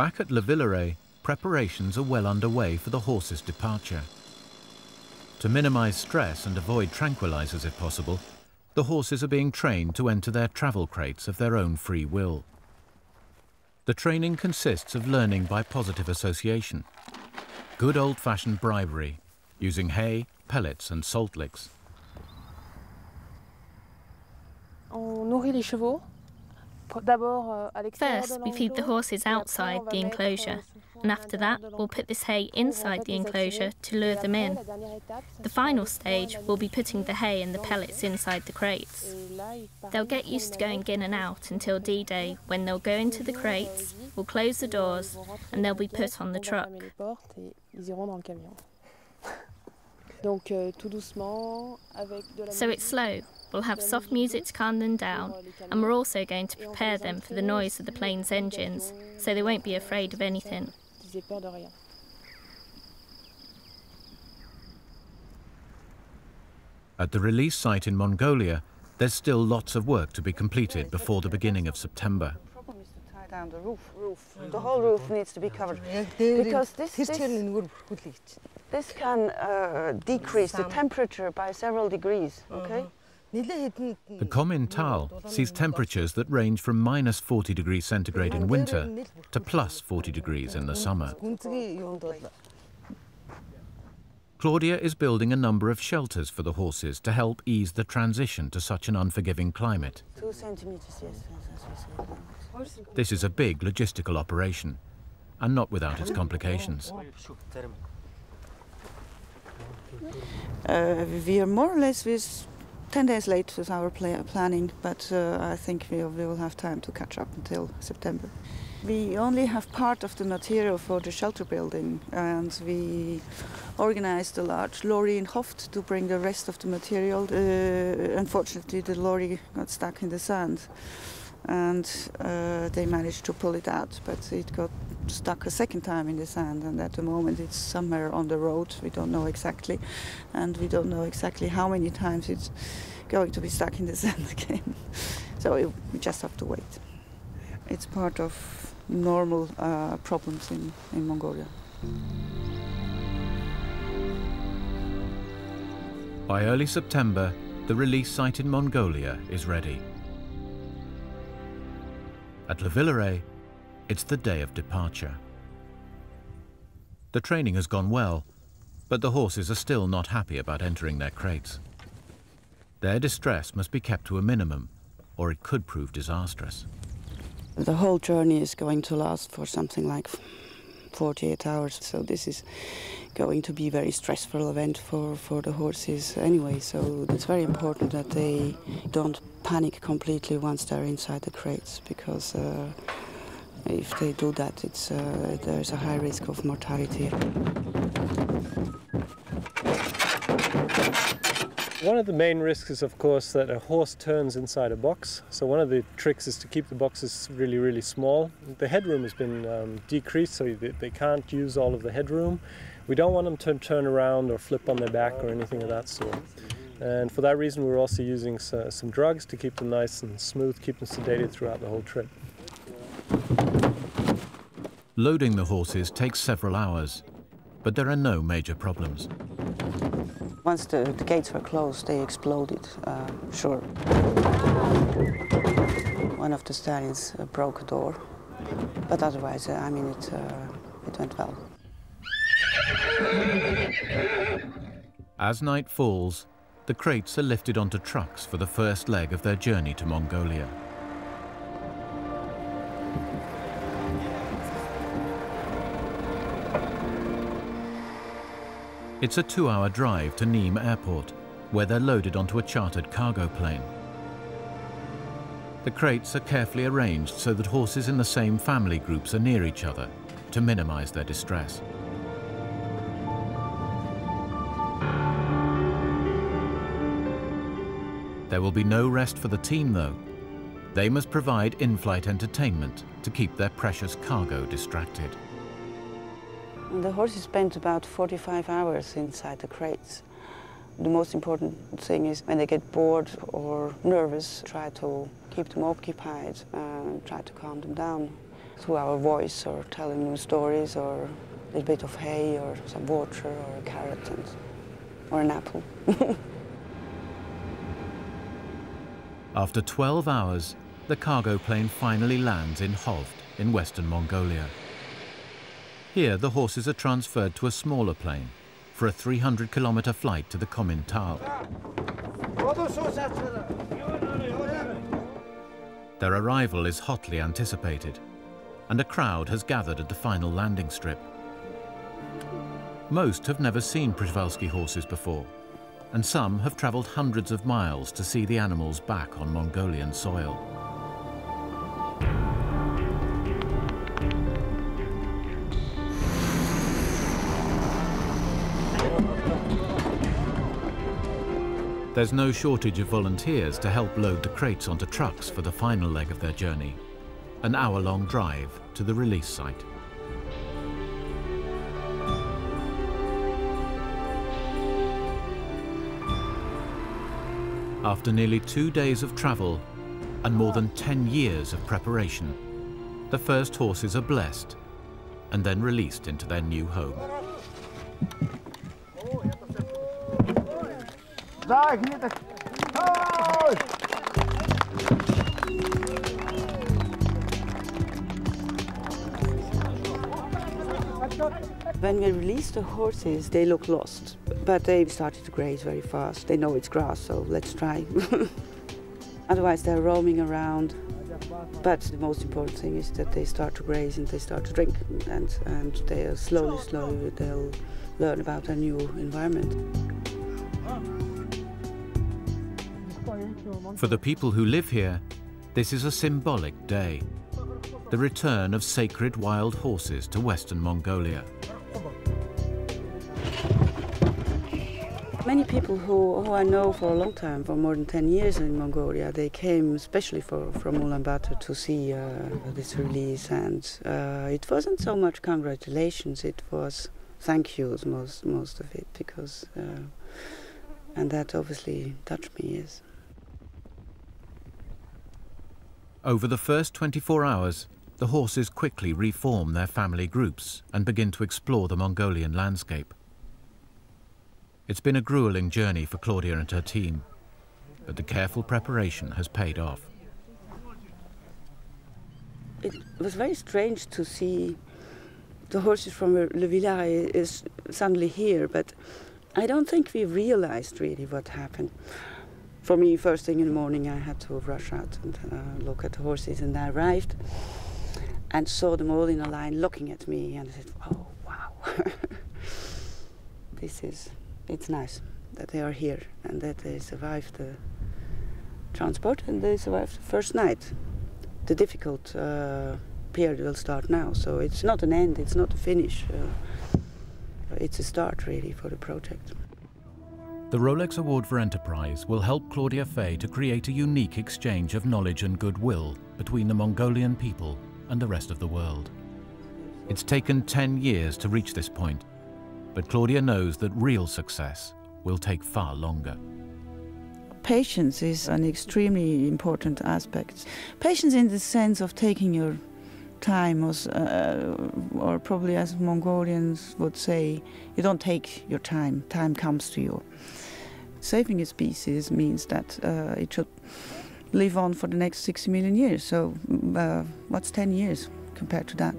Back at Le Villeret, preparations are well underway for the horses' departure. To minimize stress and avoid tranquilizers if possible, the horses are being trained to enter their travel crates of their own free will. The training consists of learning by positive association, good old-fashioned bribery, using hay, pellets and salt licks. On nourrit les chevaux. First, we feed the horses outside the enclosure, and after that, we'll put this hay inside the enclosure to lure them in. The final stage will be putting the hay and the pellets inside the crates. They'll get used to going in and out until D-Day, when they'll go into the crates, we'll close the doors, and they'll be put on the truck. So it's slow. We'll have soft music to calm them down, and we're also going to prepare them for the noise of the plane's engines, so they won't be afraid of anything. At the release site in Mongolia, there's still lots of work to be completed before the beginning of September. The problem is to tie down the roof. The whole roof needs to be covered, because this can decrease the temperature by several degrees, okay? The Komintall sees temperatures that range from minus 40 degrees centigrade in winter to plus 40 degrees in the summer. Claudia is building a number of shelters for the horses to help ease the transition to such an unforgiving climate. 2 centimeters, yes. This is a big logistical operation, and not without its complications. We are more or less 10 days late with our planning, but I think we will have time to catch up until September. We only have part of the material for the shelter building, and we organized a large lorry in Hoft to bring the rest of the material. Unfortunately, the lorry got stuck in the sand, and they managed to pull it out, but it got stuck a second time in the sand, and at the moment it's somewhere on the road. We don't know exactly, and we don't know exactly how many times it's going to be stuck in the sand again. So we just have to wait. It's part of normal problems in Mongolia. By early September, the release site in Mongolia is ready. At Le Villeret, it's the day of departure. The training has gone well, but the horses are still not happy about entering their crates. Their distress must be kept to a minimum, or it could prove disastrous. The whole journey is going to last for something like 48 hours, so this is going to be a very stressful event for the horses anyway, so it's very important that they don't panic completely once they're inside the crates, because if they do that, there's a high risk of mortality. One of the main risks is, of course, that a horse turns inside a box. So one of the tricks is to keep the boxes really, really small. The headroom has been decreased, so they can't use all of the headroom. We don't want them to turn around or flip on their back or anything of that sort. And for that reason, we're also using some drugs to keep them nice and smooth, keep them sedated throughout the whole trip. Loading the horses takes several hours, but there are no major problems. Once the gates were closed, they exploded, sure. One of the stallions broke a door, but otherwise, I mean, it went well. As night falls, the crates are lifted onto trucks for the first leg of their journey to Mongolia. It's a 2-hour drive to Nîmes Airport, where they're loaded onto a chartered cargo plane. The crates are carefully arranged so that horses in the same family groups are near each other to minimize their distress. There will be no rest for the team, though. They must provide in-flight entertainment to keep their precious cargo distracted. The horses spent about 45 hours inside the crates. The most important thing is when they get bored or nervous, try to keep them occupied and try to calm them down. through our voice, or telling them stories, or a little bit of hay, or some water, or a carrot, or an apple. After 12 hours, the cargo plane finally lands in Hovd in western Mongolia. Here, the horses are transferred to a smaller plane for a 300-kilometer flight to the Komintal. Their arrival is hotly anticipated, and a crowd has gathered at the final landing strip. Most have never seen Przewalski horses before, and some have traveled hundreds of miles to see the animals back on Mongolian soil. There's no shortage of volunteers to help load the crates onto trucks for the final leg of their journey, an hour-long drive to the release site. After nearly 2 days of travel and more than 10 years of preparation, the first horses are blessed and then released into their new home. When we release the horses, they look lost, but they started to graze very fast. They know it's grass, so let's try. Otherwise, they're roaming around. But the most important thing is that they start to graze and they start to drink, and they slowly, they'll learn about their new environment. For the people who live here, this is a symbolic day, the return of sacred wild horses to Western Mongolia. Many people who I know for a long time, for more than 10 years in Mongolia, they came especially from Ulaanbaatar to see this release, and it wasn't so much congratulations, it was thank yous, most of it, because, and that obviously touched me, yes. Over the first 24 hours, the horses quickly reform their family groups and begin to explore the Mongolian landscape. It's been a grueling journey for Claudia and her team, but the careful preparation has paid off. It was very strange to see the horses from Le Village is suddenly here, but I don't think we realized really what happened. For me, first thing in the morning, I had to rush out and look at the horses, and I arrived and saw them all in a line looking at me, and I said, oh, wow. It's nice that they are here and that they survived the transport and they survived the first night. The difficult period will start now, so it's not an end, it's not a finish. It's a start, really, for the project. The Rolex Award for Enterprise will help Claudia Feh to create a unique exchange of knowledge and goodwill between the Mongolian people and the rest of the world. It's taken 10 years to reach this point, but Claudia knows that real success will take far longer. Patience is an extremely important aspect. Patience in the sense of taking your time, or probably as Mongolians would say, you don't take your time, time comes to you. Saving a species means that it should live on for the next 60 million years, so what's 10 years compared to that?